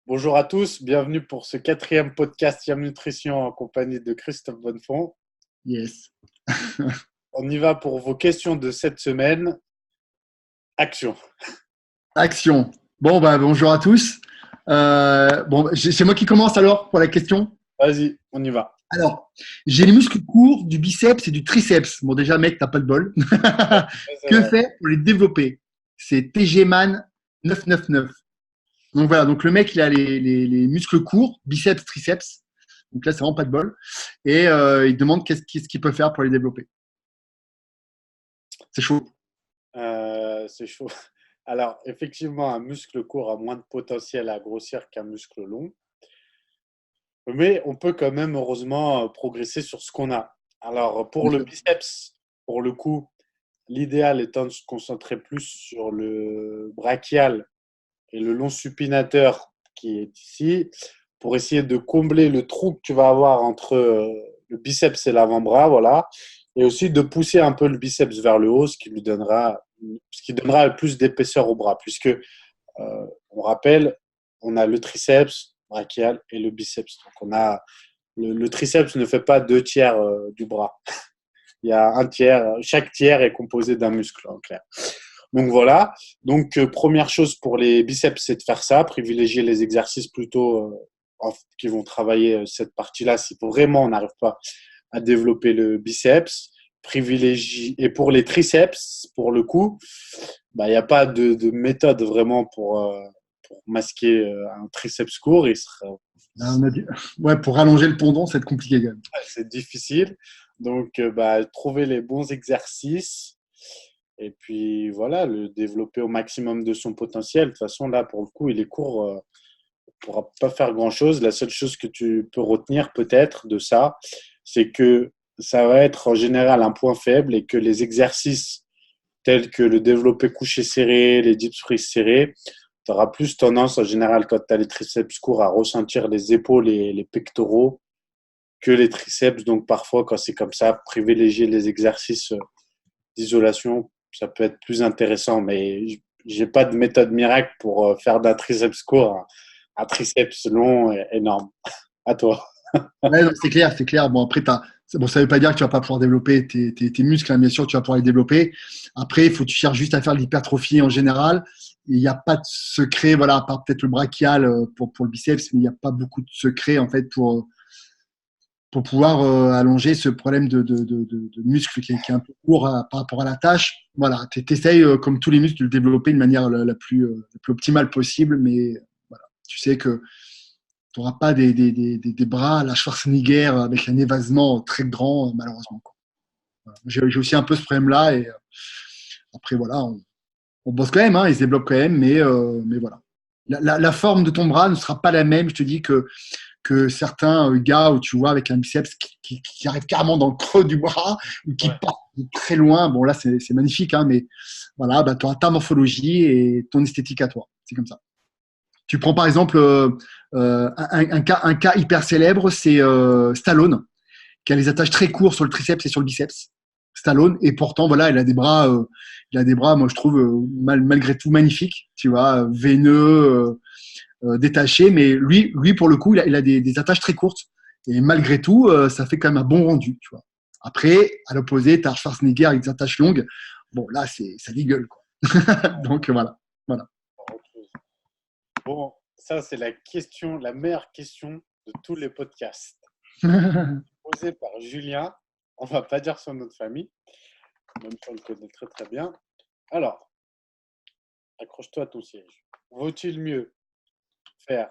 Bonjour à tous, bienvenue pour ce quatrième podcast Yam Nutrition en compagnie de Christophe Bonnefond. Yes. On y va pour vos questions de cette semaine. Action. Action. Bon, bonjour à tous. C'est moi qui commence alors pour la question. Vas-y, on y va. Alors, j'ai les muscles courts du biceps et du triceps. Bon, déjà, mec, t'as pas de bol. Ouais, c'est Que vrai. faire pour les développer? C'est TGman 999. Donc voilà, donc le mec, il a les muscles courts, biceps, triceps. Donc là, c'est vraiment pas de bol. Et il demande qu'est-ce qu'il peut faire pour les développer. C'est chaud. C'est chaud. Alors, effectivement, un muscle court a moins de potentiel à grossir qu'un muscle long, mais on peut quand même, heureusement, progresser sur ce qu'on a. Alors, pour le biceps, pour le coup, l'idéal étant de se concentrer plus sur le brachial et le long supinateur qui est ici, pour essayer de combler le trou que tu vas avoir entre le biceps et l'avant-bras, voilà, et aussi de pousser un peu le biceps vers le haut, ce qui donnera plus d'épaisseur au bras, puisque on rappelle, on a le triceps brachial et le biceps. Donc on a le triceps ne fait pas deux tiers du bras. Il y a un tiers, chaque tiers est composé d'un muscle en clair. Donc voilà. Donc première chose pour les biceps, c'est de faire ça, privilégier les exercices plutôt qui vont travailler cette partie-là si vraiment on n'arrive pas à développer le biceps. Privilégier et pour les triceps, pour le coup, il n'y a pas de méthode vraiment pour masquer un triceps court. Là, on a dit... Ouais, pour rallonger le tendon, c'est compliqué quand même. C'est difficile. Donc, trouver les bons exercices et puis voilà, le développer au maximum de son potentiel. De toute façon, là, pour le coup, il est court. On ne pourra pas faire grand-chose. La seule chose que tu peux retenir peut-être de ça, c'est que ça va être en général un point faible et que les exercices tels que le développé couché serré, les dips free serrés, tu auras plus tendance en général quand tu as les triceps courts à ressentir les épaules et les pectoraux que les triceps. Donc parfois, quand c'est comme ça, privilégier les exercices d'isolation, ça peut être plus intéressant. Mais j'ai pas de méthode miracle pour faire d'un triceps court un triceps long et énorme. À toi. Ouais, non, c'est clair, c'est clair. Bon, après, bon, ça ne veut pas dire que tu vas pas pouvoir développer tes muscles, hein, bien sûr, tu vas pouvoir les développer. Après, il faut que tu cherches juste à faire de l'hypertrophie en général. Il n'y a pas de secret, voilà, à part peut-être le brachial pour le biceps, mais il n'y a pas beaucoup de secret, en fait, pour pouvoir allonger ce problème de muscle qui est un peu court par rapport à la tâche. Voilà, tu essayes, comme tous les muscles, de le développer de manière la plus optimale possible, mais voilà, tu sais que tu n'auras pas des bras à la Schwarzenegger avec un évasement très grand, malheureusement. Voilà. J'ai aussi un peu ce problème-là. Et après, voilà, on bosse quand même, hein, il se développe quand même, mais voilà. La forme de ton bras ne sera pas la même, je te dis, que certains gars où tu vois avec un biceps qui arrive carrément dans le creux du bras ou qui Ouais. part de très loin. Bon, là, c'est magnifique, hein, mais voilà, tu auras ta morphologie et ton esthétique à toi. C'est comme ça. Tu prends par exemple un cas hyper célèbre, c'est Stallone, qui a les attaches très courts sur le triceps et sur le biceps. Stallone, et pourtant, voilà, il a des bras, moi je trouve, malgré tout magnifiques, tu vois, veineux, détachés, mais lui, pour le coup, il a des attaches très courtes. Et malgré tout, ça fait quand même un bon rendu, tu vois. Après, à l'opposé, tu as Schwarzenegger avec des attaches longues. Bon, là, ça dégueule, quoi. Donc, voilà. Voilà. Bon, ça, c'est la meilleure question de tous les podcasts. Posée par Julien. On va pas dire son nom de famille, même si on le connaît très très bien. Alors, accroche-toi à ton siège. Vaut-il mieux faire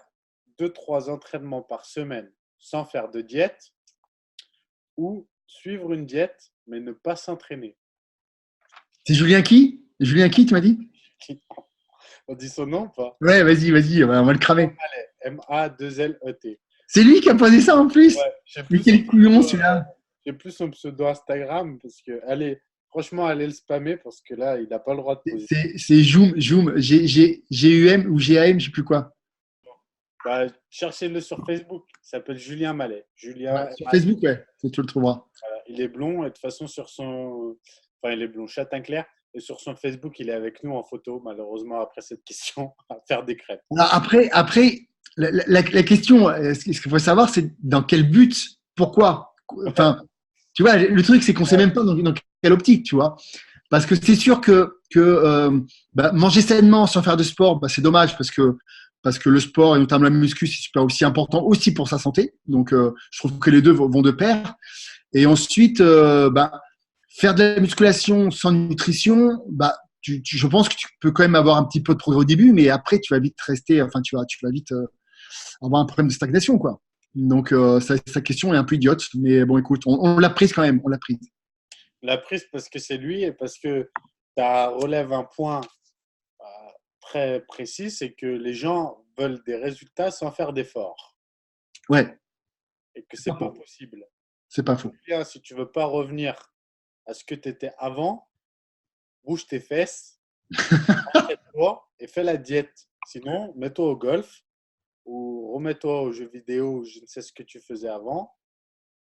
deux trois entraînements par semaine sans faire de diète ou suivre une diète mais ne pas s'entraîner? C'est Julien qui? Julien qui, tu m'as dit? On dit son nom ou pas? Ouais, vas-y, on va le cramer. M-A-2-L-E-T. C'est lui qui a posé ça en plus. Ouais, Mais quel couillon celui-là. j'ai plus son pseudo Instagram parce que, allez, franchement, allez le spammer parce que là, il n'a pas le droit de poser. C'est Joum, G-U-M ou G-A-M, je sais plus quoi. Bah, cherchez-le sur Facebook. Il s'appelle Julien Mallet. Ouais, Julien sur Mallet. Facebook, ouais, tu le trouveras. Voilà. Il est blond et de toute façon, enfin, il est blond, châtain clair. Et sur son Facebook, il est avec nous en photo, malheureusement, après cette question, à faire des crêpes. Alors après, la question, ce qu'il faut savoir, c'est dans quel but, pourquoi. Enfin, tu vois, le truc, c'est qu'on ne sait même pas dans quelle optique, tu vois. Parce que c'est sûr que bah, manger sainement sans faire de sport, bah, c'est dommage parce que le sport et notamment la muscu, c'est super aussi important aussi pour sa santé. Donc, je trouve que les deux vont de pair. Et ensuite, bah, faire de la musculation sans nutrition, bah, je pense que tu peux quand même avoir un petit peu de progrès au début, mais après, tu vas vite rester, enfin, tu vas vite avoir un problème de stagnation, quoi. Donc, sa question est un peu idiote, mais bon, écoute, on l'a prise quand même, on l'a prise. La prise parce que c'est lui et parce que ça relève un point euh, très précis, c'est que les gens veulent des résultats sans faire d'efforts Ouais, et que c'est c'est pas pas faux. possible. C'est pas faux. Bien, si tu veux pas revenir à ce que tu étais avant, bouge tes fesses, entraîne-toi et fais la diète. Sinon, mets-toi au golf ou remets-toi aux jeux vidéo ou je ne sais ce que tu faisais avant.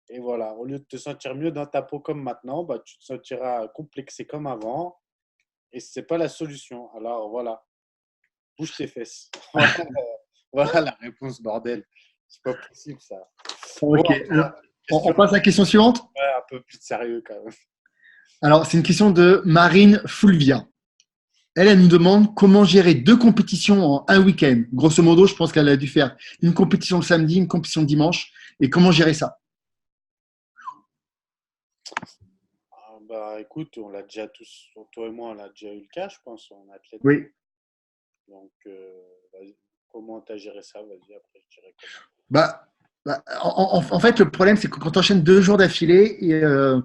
Et voilà, au lieu de te sentir mieux dans ta peau comme maintenant, bah, tu te sentiras complexé comme avant et c'est pas la solution. Alors voilà, bouge tes fesses. Voilà, voilà la réponse, bordel. C'est pas possible ça. Bon, Ok. Alors, on question passe à la question suivante. ouais, un peu plus sérieux quand même. Alors, c'est une question de Marine Fulvia. Elle nous demande comment gérer deux compétitions en un week-end. Grosso modo, je pense qu'elle a dû faire une compétition le samedi, une compétition le dimanche. Et comment gérer ça? Ah, bah écoute, on l'a déjà tous, toi et moi, on a déjà eu le cas, je pense, en athlète de haut. Oui. Donc, vas-y, comment tu as géré ça? Vas-y, après je dirai comment. Bah, en fait, le problème, c'est que quand tu enchaînes 2 jours d'affilée, et, euh,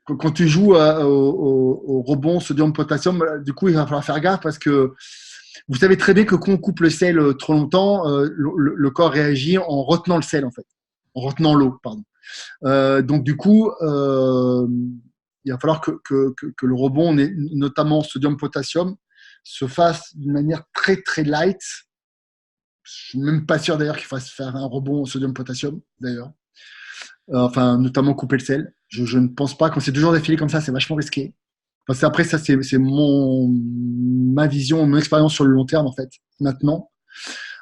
quand tu joues au rebond sodium-potassium, du coup, il va falloir faire gaffe parce que vous savez très bien que quand on coupe le sel trop longtemps, le corps réagit en retenant le sel, en fait, en retenant l'eau, pardon. Donc, du coup, il va falloir que le rebond, notamment sodium-potassium, se fasse d'une manière très, très light. Je suis même pas sûr d'ailleurs qu'il fasse faire un rebond au sodium-potassium, d'ailleurs. Enfin, notamment couper le sel. Je ne pense pas, quand c'est 2 jours d'affilée comme ça, c'est vachement risqué. Enfin, après, ça, c'est ma vision, mon expérience sur le long terme, en fait, maintenant.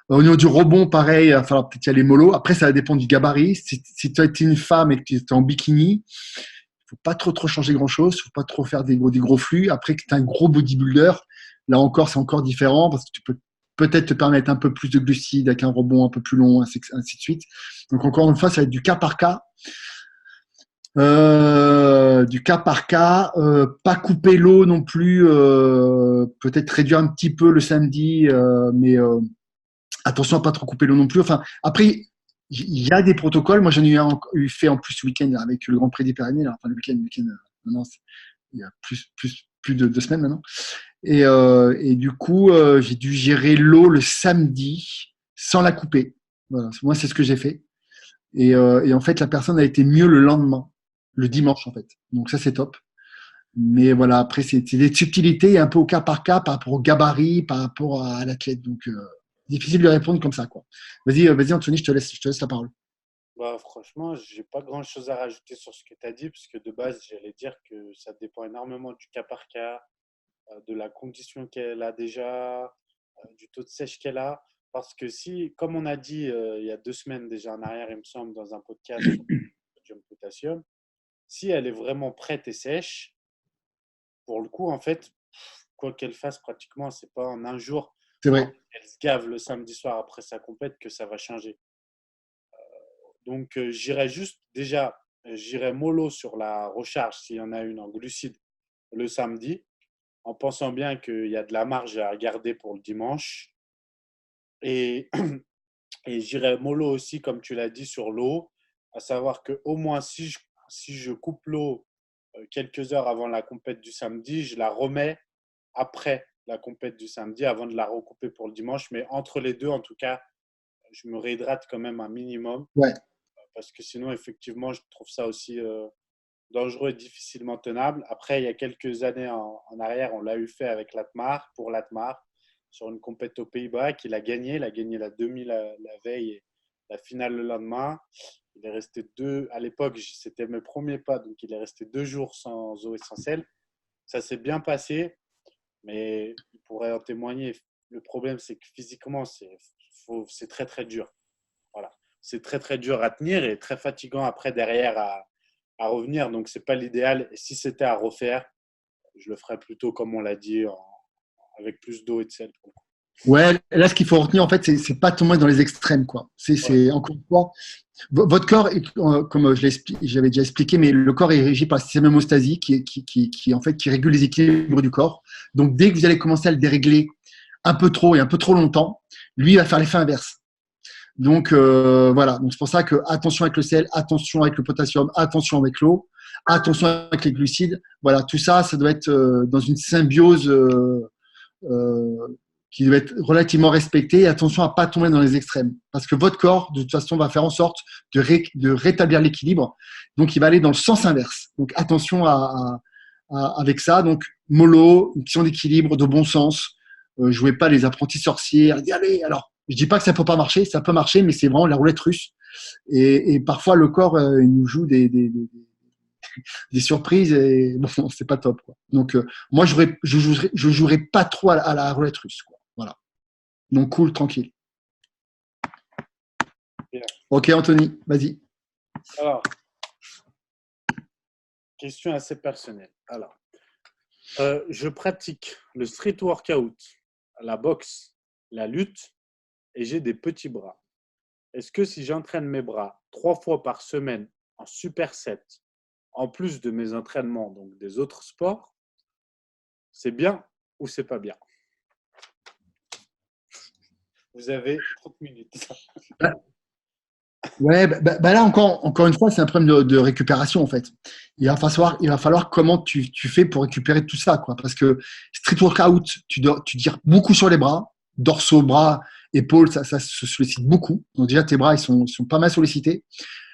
Au niveau du rebond, pareil, il va falloir peut-être y aller mollo. Après, ça va dépendre du gabarit. Si tu as été une femme et que tu es en bikini, il faut pas trop changer grand-chose. Il faut pas trop faire des gros flux. Après, que tu es un gros bodybuilder, là encore, c'est encore différent parce que tu peux peut-être te permettre un peu plus de glucides avec un rebond un peu plus long, ainsi de suite. Donc, encore une fois, ça va être du cas par cas. Pas couper l'eau non plus, peut-être réduire un petit peu le samedi, mais attention à pas trop couper l'eau non plus. Enfin, après, il y a des protocoles. Moi, j'en ai eu fait en plus ce week-end avec le Grand Prix des Pyrénées. Enfin, le week-end maintenant, il y a plus de 2 semaines maintenant. Et du coup, j'ai dû gérer l'eau le samedi sans la couper. Voilà, moi, c'est ce que j'ai fait. Et en fait, la personne a été mieux le lendemain, le dimanche en fait. Donc ça, c'est top. Mais voilà, après, c'est des subtilités un peu au cas par rapport au gabarit, par rapport à l'athlète. Donc, difficile de répondre comme ça, quoi. Vas-y, Anthony, je te laisse la parole. Bah, franchement, j'ai pas grand-chose à rajouter sur ce que tu as dit, parce que de base, j'allais dire que ça dépend énormément du cas par cas, de la condition qu'elle a déjà, du taux de sèche qu'elle a. Parce que si, comme on a dit il y a 2 semaines déjà en arrière, il me semble, dans un podcast sur le sodium potassium, si elle est vraiment prête et sèche, pour le coup, en fait, quoi qu'elle fasse pratiquement, c'est pas en un jour C'est ou vrai. elle se gave le samedi soir après sa compète que ça va changer. Donc, j'irai juste déjà, j'irai mollo sur la recharge s'il y en a une en glucides le samedi, en pensant bien qu'il y a de la marge à garder pour le dimanche. Et, et j'irai mollo aussi, comme tu l'as dit, sur l'eau, à savoir que au moins si je coupe l'eau quelques heures avant la compète du samedi, je la remets après la compète du samedi, avant de la recouper pour le dimanche. Mais entre les deux, en tout cas, je me réhydrate quand même un minimum Ouais. parce que sinon, effectivement, je trouve ça aussi dangereux et difficilement tenable. Après, il y a quelques années en arrière, on l'a eu fait avec Latmar, pour Latmar, sur une compète aux Pays-Bas qu'il a gagné. Il a gagné la demi la veille et la finale le lendemain. Il est resté à l'époque, c'était mes premiers pas, donc il est resté 2 jours sans eau et sans sel. Ça s'est bien passé, mais il pourrait en témoigner. Le problème, c'est que physiquement, c'est c'est très, très dur. Voilà. C'est très, très dur à tenir et très fatigant après derrière à revenir. Donc, c'est pas l'idéal. Et si c'était à refaire, je le ferais plutôt comme on l'a dit, avec plus d'eau et de sel. Ouais, là, ce qu'il faut retenir, en fait, c'est pas tomber dans les extrêmes, quoi. Ouais, Encore une fois, votre corps, comme j'avais déjà expliqué, mais le corps est régi par le système hémostasie en fait, qui régule les équilibres du corps. Donc, dès que vous allez commencer à le dérégler un peu trop et un peu trop longtemps, lui, il va faire l'effet inverse. Donc, voilà. Donc, c'est pour ça que attention avec le sel, attention avec le potassium, attention avec l'eau, attention avec les glucides. Voilà, tout ça, ça doit être dans une symbiose euh, qui doit être relativement respectée. Et attention à pas tomber dans les extrêmes, parce que votre corps, de toute façon, va faire en sorte de rétablir l'équilibre. Donc, il va aller dans le sens inverse. Donc, attention avec ça. Donc, mollo, une question d'équilibre, de bon sens. Jouez pas les apprentis sorciers. Allez, alors, je dis pas que ça peut pas marcher, ça peut marcher, mais c'est vraiment la roulette russe. Et parfois, le corps, il nous joue des surprises et bon, c'est pas top, quoi. Donc, moi, je jouerais pas trop à la roulette russe, quoi. Voilà. Donc, cool, tranquille. bien. Ok, Anthony, vas-y. Alors, question assez personnelle. Alors, je pratique le street workout, la boxe, la lutte et j'ai des petits bras. Est-ce que si j'entraîne mes bras 3 fois par semaine en superset, en plus de mes entraînements, donc des autres sports, c'est bien ou c'est pas bien? Vous avez 30 minutes. Ouais, là encore une fois, c'est un problème de récupération en fait. Il va falloir comment tu fais pour récupérer tout ça, quoi. Parce que street workout, tu tires beaucoup sur les bras, dorsaux, bras, épaules, ça se sollicite beaucoup. Donc déjà, tes bras, ils sont pas mal sollicités.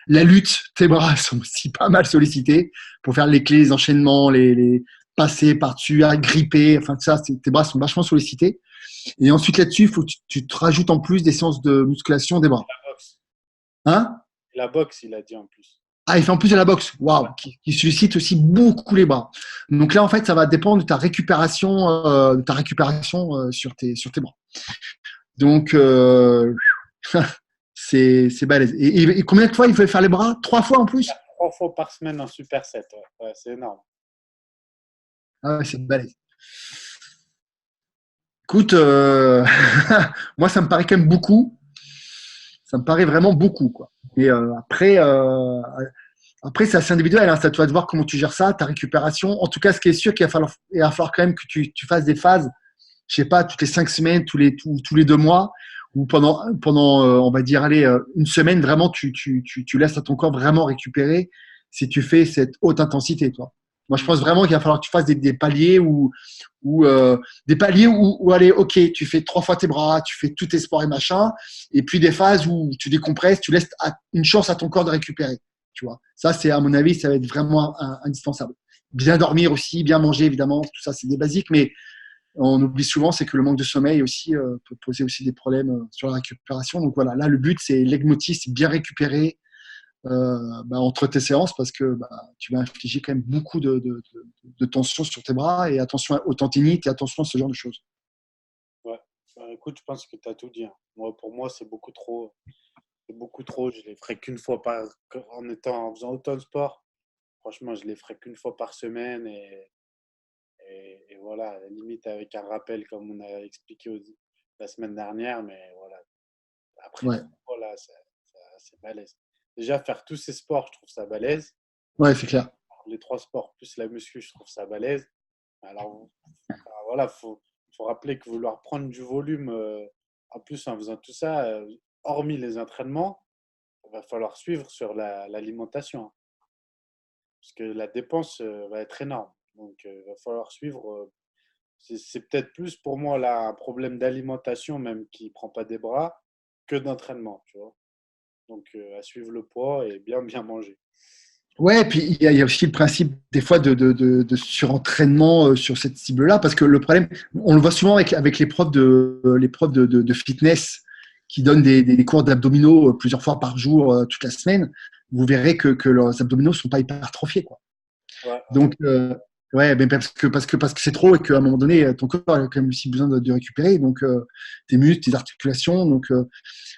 La lutte, tes bras sont aussi pas mal sollicités pour faire les clés, les enchaînements, les passer par-dessus, gripper, enfin tout ça, tes bras sont vachement sollicités. Et ensuite là-dessus, il faut que tu te rajoutes en plus des séances de musculation des bras. La boxe. Hein? La boxe, il a dit en plus. Ah, il fait en plus de la boxe, waouh, Ouais. qui sollicite aussi beaucoup les bras. Donc là, en fait, ça va dépendre de ta récupération sur tes bras. Donc, c'est balèze. Et combien de fois il faut faire les bras? 3 fois en plus? 3 fois par semaine en superset. Ouais. Ouais, c'est énorme. Ah ouais, c'est balèze. Écoute, moi, ça me paraît quand même beaucoup. Ça me paraît vraiment beaucoup, quoi. Et après, c'est assez individuel. Hein. C'est à toi de voir comment tu gères ça, ta récupération. En tout cas, ce qui est sûr, il va falloir quand même que tu fasses des phases, je sais pas, toutes les 5 semaines, tous les 2 mois, ou pendant on va dire, allez, une semaine, vraiment, tu laisses à ton corps vraiment récupérer si tu fais cette haute intensité, toi. Moi, je pense vraiment qu'il va falloir que tu fasses des paliers où, allez, ok, tu fais 3 fois tes bras, tu fais tous tes sports et machin, et puis des phases où tu décompresses, tu laisses une chance à ton corps de récupérer. Tu vois, ça, c'est à mon avis, ça va être vraiment indispensable. Bien dormir aussi, bien manger, évidemment, tout ça, c'est des basiques, mais on oublie souvent, c'est que le manque de sommeil aussi peut poser aussi des problèmes sur la récupération. Donc voilà, là, le but, c'est leitmotiv, c'est bien récupérer entre tes séances parce que tu vas infliger quand même beaucoup de tension sur tes bras et attention aux tendinites et attention à ce genre de choses. Ouais. Écoute, je pense que tu as tout dit. Hein. Moi, pour moi, c'est beaucoup trop. C'est beaucoup trop. Je les ferai qu'une fois en faisant autant de sport. Franchement, je les ferai qu'une fois par semaine et voilà, à la limite avec un rappel comme on a expliqué la semaine dernière, mais voilà. Après Ouais, 3 fois, là, c'est balèze. Déjà, faire tous ces sports, je trouve ça balèze. ouais, c'est clair. Les 3 sports plus la muscu, je trouve ça balèze. Alors, voilà, faut rappeler que vouloir prendre du volume, en plus en faisant tout ça, hormis les entraînements, il va falloir suivre sur l'alimentation. Hein. Parce que la dépense va être énorme. Donc, il va falloir suivre. C'est peut-être plus pour moi là un problème d'alimentation même qui ne prend pas des bras que d'entraînement, tu vois. Donc, à suivre le poids et bien, bien manger. Ouais, puis il y a aussi le principe des fois de surentraînement sur cette cible-là, parce que le problème, on le voit souvent avec les profs de fitness qui donnent des cours d'abdominaux plusieurs fois par jour, toute la semaine. Vous verrez que leurs abdominaux ne sont pas hypertrophiés, quoi. Ouais, ouais. Donc, Ouais, mais parce que c'est trop et qu'à un moment donné, ton corps a quand même aussi besoin de récupérer. Donc, tes muscles, tes articulations, donc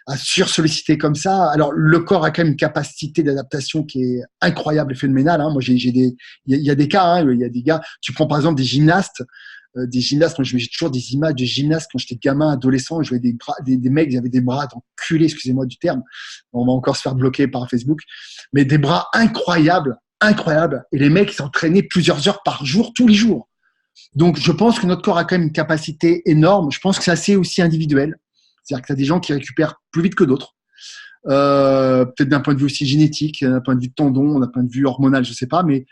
à sursolliciter comme ça. Alors, le corps a quand même une capacité d'adaptation qui est incroyable et phénoménale. Hein. Moi, il y a des cas, hein, il y a des gars. Tu prends par exemple des gymnastes. Moi, j'ai toujours des images de gymnastes quand j'étais gamin, adolescent. Je voyais des mecs, ils avaient des bras d'enculés, excusez-moi du terme. On va encore se faire bloquer par Facebook, mais des bras incroyables, incroyables. Et les mecs, ils s'entraînaient plusieurs heures par jour, tous les jours. Donc, je pense que notre corps a quand même une capacité énorme. Je pense que c'est assez aussi individuel. C'est-à-dire que tu as des gens qui récupèrent plus vite que d'autres. Peut-être d'un point de vue aussi génétique, d'un point de vue tendon, d'un point de vue hormonal, je sais pas, mais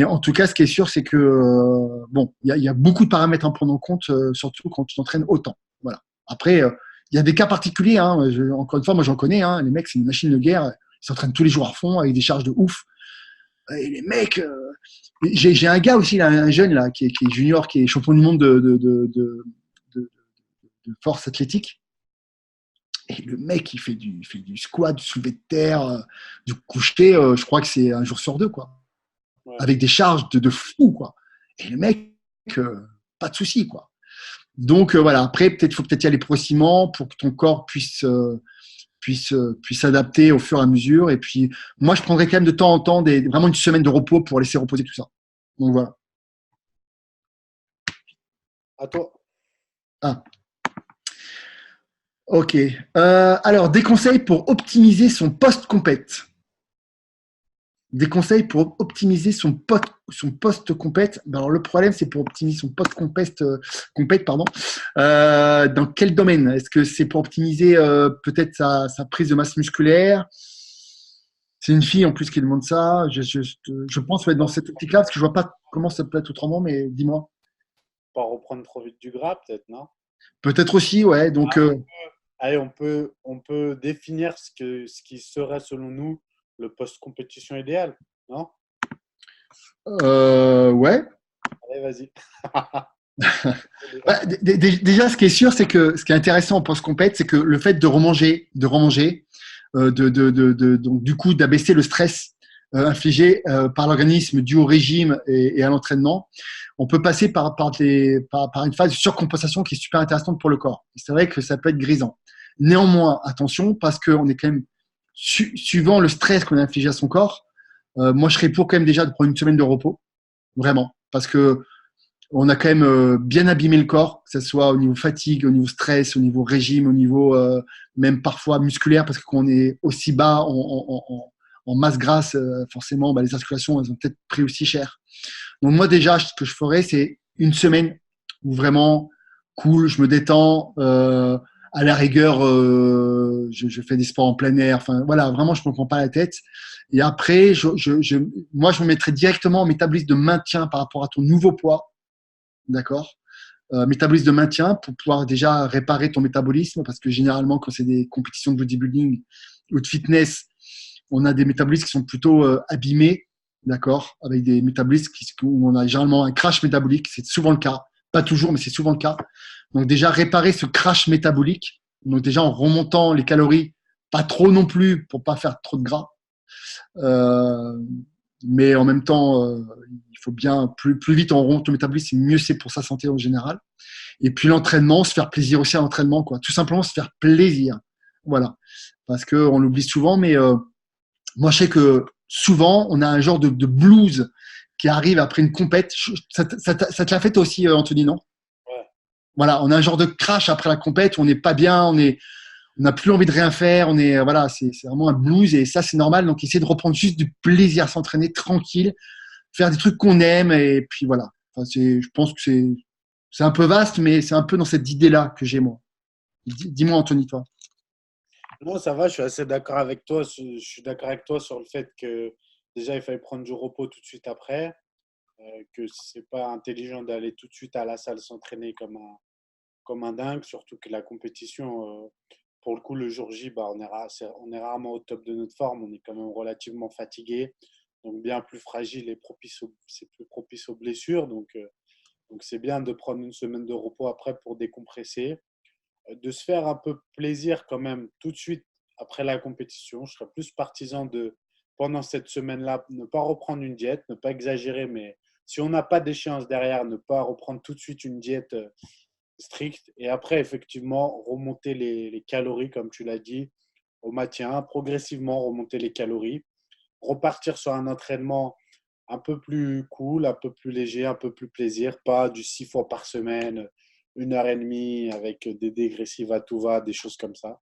en tout cas, ce qui est sûr, c'est que bon, il y a beaucoup de paramètres à prendre en compte, surtout quand tu t'entraînes autant. Voilà. Après, il y a des cas particuliers. Hein, encore une fois, moi j'en connais. Hein, les mecs, c'est une machine de guerre. Ils s'entraînent tous les jours à fond avec des charges de ouf. Et les mecs, j'ai un gars aussi, là, un jeune là, qui est junior, qui est champion du monde de, de force athlétique. Et le mec, il fait du squat, du soulevé de terre, du coucher, je crois que c'est un jour sur deux, quoi. Ouais. Avec des charges de fou, quoi. Et le mec, pas de souci, quoi. Donc, voilà, après, faut peut-être y aller progressivement pour que ton corps puisse s'adapter au fur et à mesure. Et puis, moi, je prendrais quand même de temps en temps vraiment une semaine de repos pour laisser reposer tout ça. Donc, voilà. À toi. Ah, ok. Alors, des conseils pour optimiser son post-compète. Des conseils pour optimiser son post compète. Alors le problème, c'est pour optimiser son post compète, pardon. Dans quel domaine? Est-ce que c'est pour optimiser peut-être sa prise de masse musculaire? C'est une fille en plus qui demande ça. Je pense que ça va être dans cette optique-là parce que je vois pas comment ça peut être autrement, mais dis-moi. Pas reprendre trop vite du gras, peut-être, non? Peut-être aussi, ouais. Donc, Allez, on peut définir ce qui serait, selon nous, le post-compétition idéal, non? ouais. Allez, vas-y. Bah, déjà, ce qui est sûr, c'est que ce qui est intéressant en post-compète, c'est que le fait de remanger, donc du coup d'abaisser le stress infligé par l'organisme dû au régime et à l'entraînement, on peut passer par une phase de surcompensation qui est super intéressante pour le corps. C'est vrai que ça peut être grisant. Néanmoins, attention, parce qu'on est quand même, suivant le stress qu'on a infligé à son corps, moi je serais pour quand même déjà de prendre une semaine de repos, vraiment, parce que on a quand même bien abîmé le corps, que ce soit au niveau fatigue, au niveau stress, au niveau régime, au niveau même parfois musculaire, parce qu'on est aussi bas en masse grasse, forcément, bah, les articulations, elles ont peut-être pris aussi cher. Donc moi déjà, ce que je ferais, c'est une semaine où vraiment cool, je me détends, à la rigueur, je fais des sports en plein air, enfin voilà, vraiment, je ne me prends pas la tête. Et après, moi, je me mettrais directement en métabolisme de maintien par rapport à ton nouveau poids, d'accord, métabolisme de maintien pour pouvoir déjà réparer ton métabolisme parce que généralement, quand c'est des compétitions de bodybuilding ou de fitness, on a des métabolismes qui sont plutôt abîmés, d'accord, avec des métabolismes où on a généralement un crash métabolique, c'est souvent le cas, pas toujours, mais c'est souvent le cas. Donc déjà réparer ce crash métabolique, donc déjà en remontant les calories, pas trop non plus pour pas faire trop de gras, euh, mais en même temps, il faut bien, plus vite on remonte le métabolisme, mieux c'est pour sa santé en général. Et puis l'entraînement, se faire plaisir aussi à l'entraînement, quoi. Tout simplement se faire plaisir. Voilà. Parce qu'on l'oublie souvent, mais moi je sais que souvent on a un genre de blues qui arrive après une compète. Ça te l'a fait aussi, Anthony, non? Ouais. Voilà, on a un genre de crash après la compète, on n'est pas bien, on n'a plus envie de rien faire, voilà, c'est vraiment un blues et ça c'est normal. Donc essayer de reprendre juste du plaisir, s'entraîner tranquille, faire des trucs qu'on aime et puis voilà. Enfin, je pense que c'est un peu vaste, mais c'est un peu dans cette idée-là que j'ai moi. Dis-moi Anthony, toi. Non, ça va, je suis assez d'accord avec toi. Je suis d'accord avec toi sur le fait que déjà, il fallait prendre du repos tout de suite après, que c'est pas intelligent d'aller tout de suite à la salle s'entraîner comme un dingue, surtout que la compétition, pour le coup, le jour J, bah, on est rarement au top de notre forme, on est quand même relativement fatigué, donc bien plus fragile et c'est plus propice aux blessures. Donc c'est bien de prendre une semaine de repos après pour décompresser, de se faire un peu plaisir quand même tout de suite après la compétition. Je serais plus partisan de, pendant cette semaine-là, ne pas reprendre une diète, ne pas exagérer, mais si on n'a pas d'échéance derrière, ne pas reprendre tout de suite une diète stricte. Et après, effectivement, remonter les calories, comme tu l'as dit, au maintien, progressivement remonter les calories, repartir sur un entraînement un peu plus cool, un peu plus léger, un peu plus plaisir, pas du 6 fois par semaine, 1 heure et demie avec des dégressives à tout va, des choses comme ça.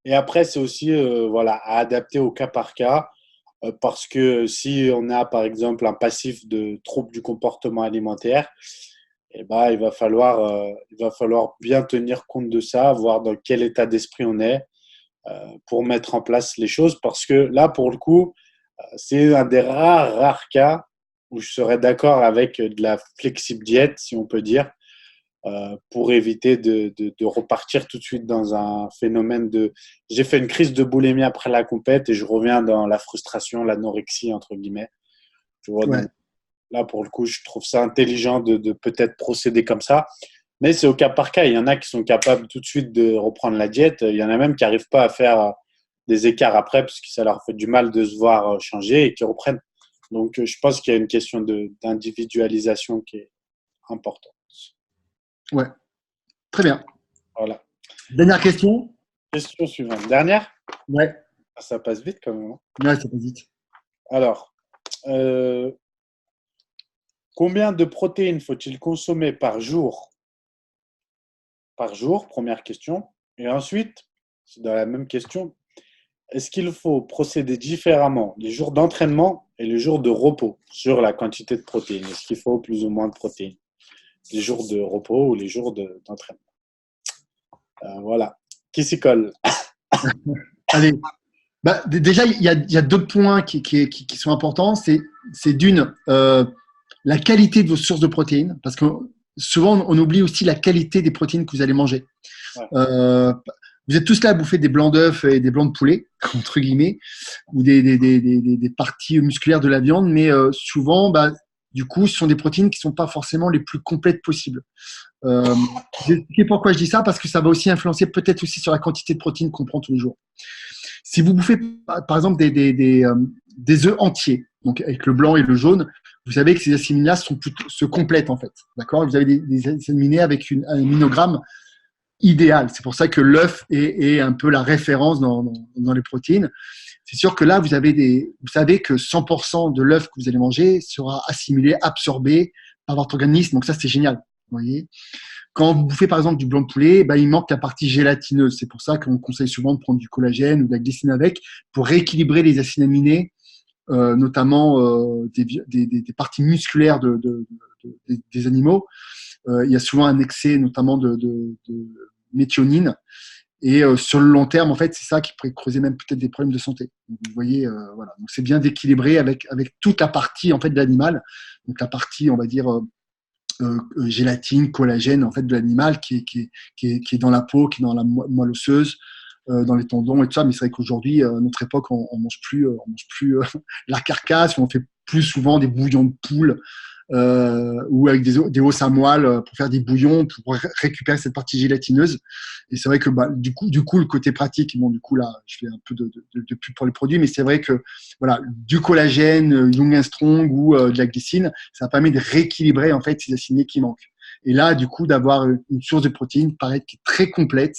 Et après, c'est aussi voilà, à adapter au cas par cas, parce que si on a par exemple un passif de troubles du comportement alimentaire, eh ben, il va falloir bien tenir compte de ça, voir dans quel état d'esprit on est pour mettre en place les choses, parce que là, pour le coup, c'est un des rares cas où je serais d'accord avec de la flexible diète, si on peut dire, pour éviter de repartir tout de suite dans un phénomène de j'ai fait une crise de boulimie après la compète et je reviens dans la frustration, l'anorexie, entre guillemets. Tu vois, Ouais. donc là, pour le coup, je trouve ça intelligent de peut-être procéder comme ça. Mais c'est au cas par cas. Il y en a qui sont capables tout de suite de reprendre la diète. Il y en a même qui n'arrivent pas à faire des écarts après parce que ça leur fait du mal de se voir changer et qui reprennent. Donc, je pense qu'il y a une question d'individualisation qui est importante. Ouais. Très bien. Voilà. Dernière question. Question suivante. Dernière? Ouais. Ça passe vite quand même. Ouais, ça passe vite. Alors, combien de protéines faut-il consommer par jour? Par jour, première question. Et ensuite, c'est dans la même question, est-ce qu'il faut procéder différemment les jours d'entraînement et les jours de repos sur la quantité de protéines? Est-ce qu'il faut plus ou moins de protéines? Les jours de repos ou les jours d'entraînement? Voilà. Qui s'y colle? Allez. Bah, déjà, il y a deux points qui sont importants. C'est d'une, la qualité de vos sources de protéines, parce que souvent, on oublie aussi la qualité des protéines que vous allez manger. Ouais. Vous êtes tous là à bouffer des blancs d'œufs et des blancs de poulet, entre guillemets, ou des parties musculaires de la viande, mais souvent, bah, du coup, ce sont des protéines qui ne sont pas forcément les plus complètes possibles. Je vais expliquer pourquoi je dis ça, parce que ça va aussi influencer peut-être aussi sur la quantité de protéines qu'on prend tous les jours. Si vous bouffez, par exemple, des œufs entiers, donc avec le blanc et le jaune, vous savez que ces acides aminés se complètent en fait. D'accord. Vous avez des acides aminés avec un aminogramme idéal. C'est pour ça que l'œuf est un peu la référence dans les protéines. C'est sûr que là, vous savez que 100% de l'œuf que vous allez manger sera assimilé, absorbé par votre organisme. Donc ça, c'est génial. Vous voyez. Quand vous bouffez par exemple du blanc de poulet, il manque la partie gélatineuse. C'est pour ça qu'on conseille souvent de prendre du collagène ou de la glycine avec pour rééquilibrer les acides aminés, notamment des parties musculaires des animaux. Il y a souvent un excès notamment de méthionine. Et sur le long terme, en fait, c'est ça qui pourrait causer même peut-être des problèmes de santé. Donc, vous voyez, voilà. Donc c'est bien d'équilibrer avec toute la partie en fait de l'animal. Donc la partie, on va dire, gélatine, collagène en fait de l'animal qui est dans la peau, qui est dans la moelle osseuse, dans les tendons et tout ça. Mais c'est vrai qu'aujourd'hui, à notre époque, on mange plus la carcasse, on fait plus souvent des bouillons de poule ou avec des os à moelle pour faire des bouillons pour récupérer cette partie gélatineuse. Et c'est vrai que du coup le côté pratique, bon du coup là je fais un peu de pub pour les produits, mais c'est vrai que voilà, du collagène, Young Strong ou de la glycine, ça permet de rééquilibrer en fait ces acides qui manquent. Et là du coup d'avoir une source de protéines pareil qui est très complète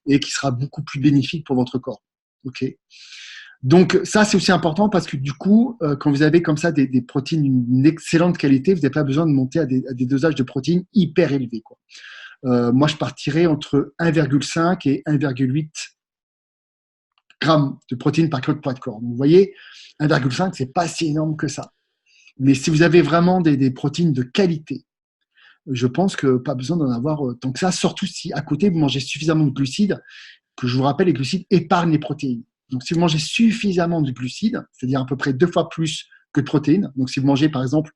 et qui sera beaucoup plus bénéfique pour votre corps. Ok. Donc ça, c'est aussi important parce que du coup, quand vous avez comme ça des protéines d'une excellente qualité, vous n'avez pas besoin de monter à des dosages de protéines hyper élevés, quoi. Moi, je partirais entre 1,5 et 1,8 grammes de protéines par kilo de poids de corps. Donc, vous voyez, 1,5, c'est pas si énorme que ça. Mais si vous avez vraiment des protéines de qualité, je pense que pas besoin d'en avoir tant que ça, surtout si à côté, vous mangez suffisamment de glucides, que je vous rappelle, les glucides épargnent les protéines. Donc, si vous mangez suffisamment de glucides, c'est-à-dire à peu près 2 fois plus que de protéines, donc si vous mangez par exemple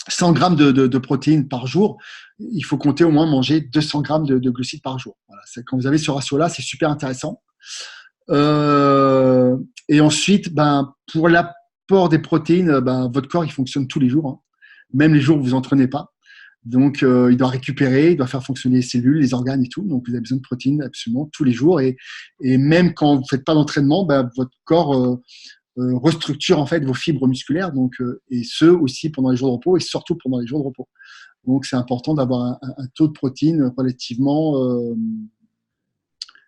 100 grammes de protéines par jour, il faut compter au moins manger 200 grammes de glucides par jour. Voilà, quand vous avez ce ratio-là, c'est super intéressant. Et ensuite, pour l'apport des protéines, votre corps, il fonctionne tous les jours, hein, même les jours où vous vous entraînez pas. Donc, il doit récupérer, il doit faire fonctionner les cellules, les organes et tout. Donc, vous avez besoin de protéines absolument tous les jours. Et même quand vous ne faites pas d'entraînement, votre corps restructure en fait vos fibres musculaires, donc, et ce aussi pendant les jours de repos et surtout pendant les jours de repos. Donc c'est important d'avoir un taux de protéines relativement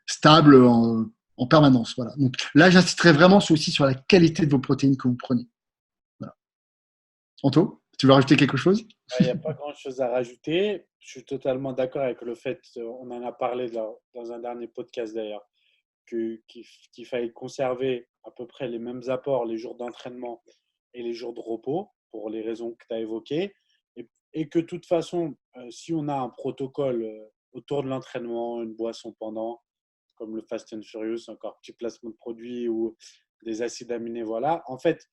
stable en permanence. Voilà. Donc là, j'insisterai vraiment aussi sur la qualité de vos protéines que vous prenez. Voilà. Anto, tu veux rajouter quelque chose? Il n'y a pas grand-chose à rajouter. Je suis totalement d'accord avec le fait, on en a parlé dans un dernier podcast d'ailleurs, qu'il fallait conserver à peu près les mêmes apports les jours d'entraînement et les jours de repos, pour les raisons que tu as évoquées. Et que de toute façon, si on a un protocole autour de l'entraînement, une boisson pendant, comme le Fast and Furious, encore petit placement de produits ou des acides aminés, voilà. En fait,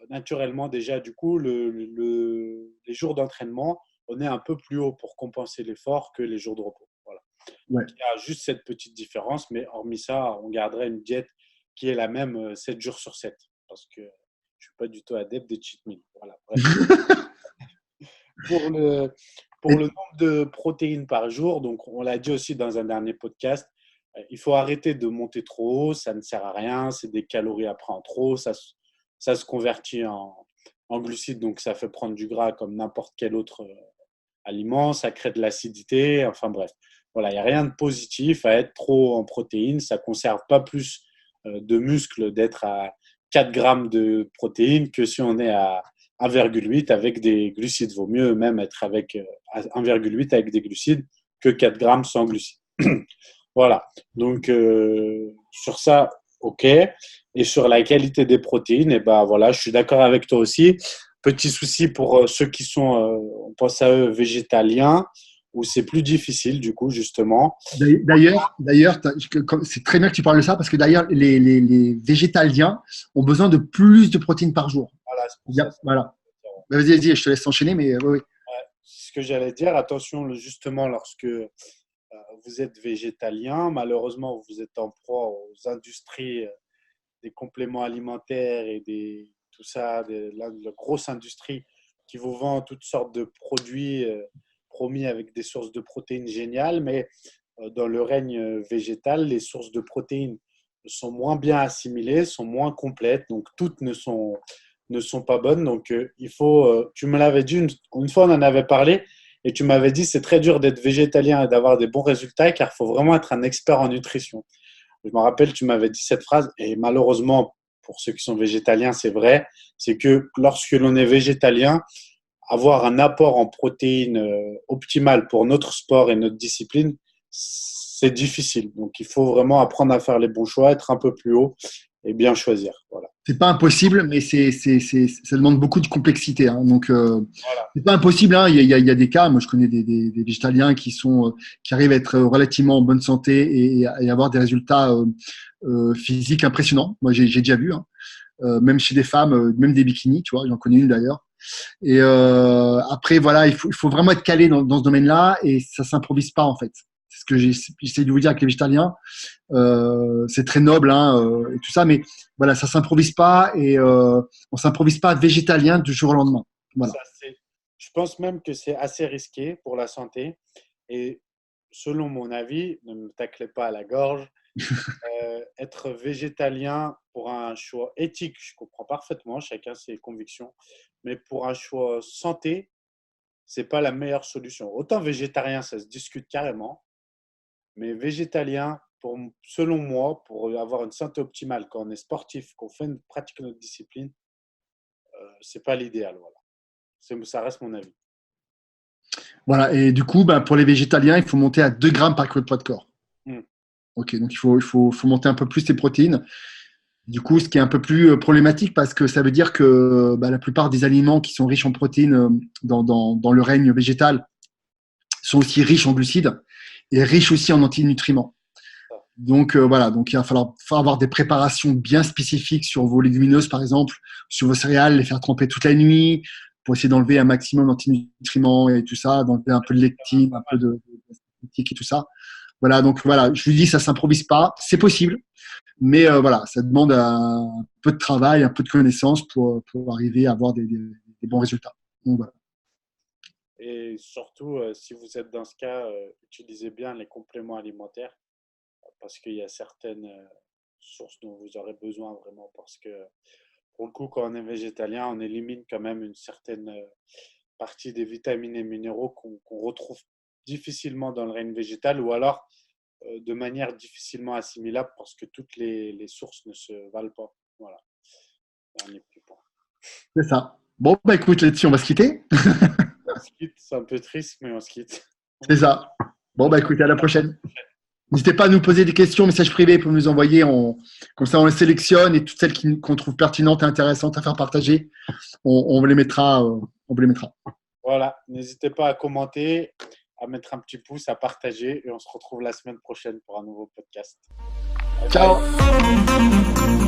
naturellement, déjà, du coup, les jours d'entraînement, on est un peu plus haut pour compenser l'effort que les jours de repos. Voilà. Ouais. Donc, il y a juste cette petite différence, mais hormis ça, on garderait une diète qui est la même 7 jours sur 7. Parce que je ne suis pas du tout adepte des cheat meals. Voilà, bref. Pour le, pour le nombre de protéines par jour, donc on l'a dit aussi dans un dernier podcast, il faut arrêter de monter trop haut, ça ne sert à rien, c'est des calories à prendre trop, ça se convertit en glucides, donc ça fait prendre du gras comme n'importe quel autre aliment, ça crée de l'acidité, enfin bref. Voilà, il n'y a rien de positif à être trop en protéines, ça ne conserve pas plus de muscles d'être à 4 grammes de protéines que si on est à 1,8 avec des glucides. Vaut mieux même être avec 1,8 avec des glucides que 4 grammes sans glucides. Voilà. Donc, sur ça, OK. Et sur la qualité des protéines, et ben voilà, je suis d'accord avec toi aussi. Petit souci pour ceux qui sont, on pense à eux, végétaliens, où c'est plus difficile, du coup, justement. D'ailleurs, c'est très bien que tu parles de ça parce que d'ailleurs, les végétaliens ont besoin de plus de protéines par jour. Voilà, c'est pour ça. Voilà. Vas-y, vas-y, je te laisse enchaîner, mais oui, oui. Ouais, c'est ce que j'allais dire. Attention, justement, lorsque vous êtes végétalien, malheureusement, vous êtes en proie aux industries des compléments alimentaires et tout ça, la grosse industrie qui vous vend toutes sortes de produits promis avec des sources de protéines géniales, mais dans le règne végétal, les sources de protéines sont moins bien assimilées, sont moins complètes, donc toutes ne sont pas bonnes. Donc il faut, tu me l'avais dit une fois, on en avait parlé, et tu m'avais dit c'est très dur d'être végétalien et d'avoir des bons résultats, car il faut vraiment être un expert en nutrition. Je me rappelle, tu m'avais dit cette phrase, et malheureusement, pour ceux qui sont végétaliens, c'est vrai, c'est que lorsque l'on est végétalien, avoir un apport en protéines optimal pour notre sport et notre discipline, c'est difficile. Donc, il faut vraiment apprendre à faire les bons choix, être un peu plus haut et bien choisir. Voilà. C'est pas impossible, mais ça demande beaucoup de complexité. Hein. Donc, Voilà. c'est pas impossible. Hein. Il y a des cas. Moi, je connais des végétaliens qui arrivent à être relativement en bonne santé et avoir des résultats physiques impressionnants. Moi, j'ai déjà vu. Hein. Même chez des femmes, même des bikinis. Tu vois, j'en connais une d'ailleurs. Et après, voilà, il faut vraiment être calé dans ce domaine-là et ça s'improvise pas en fait. C'est ce que j'essaie de vous dire avec les végétaliens. C'est très noble hein, et tout ça, mais voilà, ça s'improvise pas et on s'improvise pas végétalien du jour au lendemain. Voilà. Ça, je pense même que c'est assez risqué pour la santé. Et selon mon avis, ne me taclez pas à la gorge, être végétalien pour un choix éthique, je comprends parfaitement, chacun ses convictions, mais pour un choix santé, c'est pas la meilleure solution. Autant végétarien, ça se discute carrément, mais végétalien, selon moi, pour avoir une santé optimale, quand on est sportif, qu'on fait pratique notre discipline, c'est pas l'idéal. Voilà. Ça reste mon avis. Voilà. Et du coup, ben, pour les végétaliens, il faut monter à 2 grammes par kilo de poids de corps. Mm. Ok, donc faut monter un peu plus les protéines. Du coup, ce qui est un peu plus problématique parce que ça veut dire que bah, la plupart des aliments qui sont riches en protéines dans le règne végétal sont aussi riches en glucides et riches aussi en antinutriments. Donc voilà, donc il va falloir avoir des préparations bien spécifiques sur vos légumineuses, par exemple, sur vos céréales, les faire tremper toute la nuit pour essayer d'enlever un maximum d'antinutriments et tout ça, d'enlever un peu de lectine, un peu de et tout ça. Voilà, donc voilà, je lui dis ça s'improvise pas, c'est possible, mais voilà, ça demande un peu de travail, un peu de connaissances pour arriver à avoir des bons résultats. Donc, voilà. Et surtout, si vous êtes dans ce cas, utilisez bien les compléments alimentaires parce qu'il y a certaines sources dont vous aurez besoin vraiment parce que pour le coup, quand on est végétalien, on élimine quand même une certaine partie des vitamines et minéraux qu'on retrouve difficilement dans le règne végétal ou alors de manière difficilement assimilable parce que toutes les sources ne se valent pas. Voilà, dernier petit point. C'est ça. Bon, bah écoute, là-dessus, on va se quitter. On se quitte, c'est un peu triste, mais on se quitte. C'est ça. Bon, bah écoute, à la prochaine. N'hésitez pas à nous poser des questions, messages privés pour nous envoyer. Comme ça, on les sélectionne et toutes celles qu'on trouve pertinentes et intéressantes à faire partager, on vous les mettra. On vous les mettra. Voilà, n'hésitez pas à commenter, à mettre un petit pouce, à partager et on se retrouve la semaine prochaine pour un nouveau podcast. Bye bye. Ciao.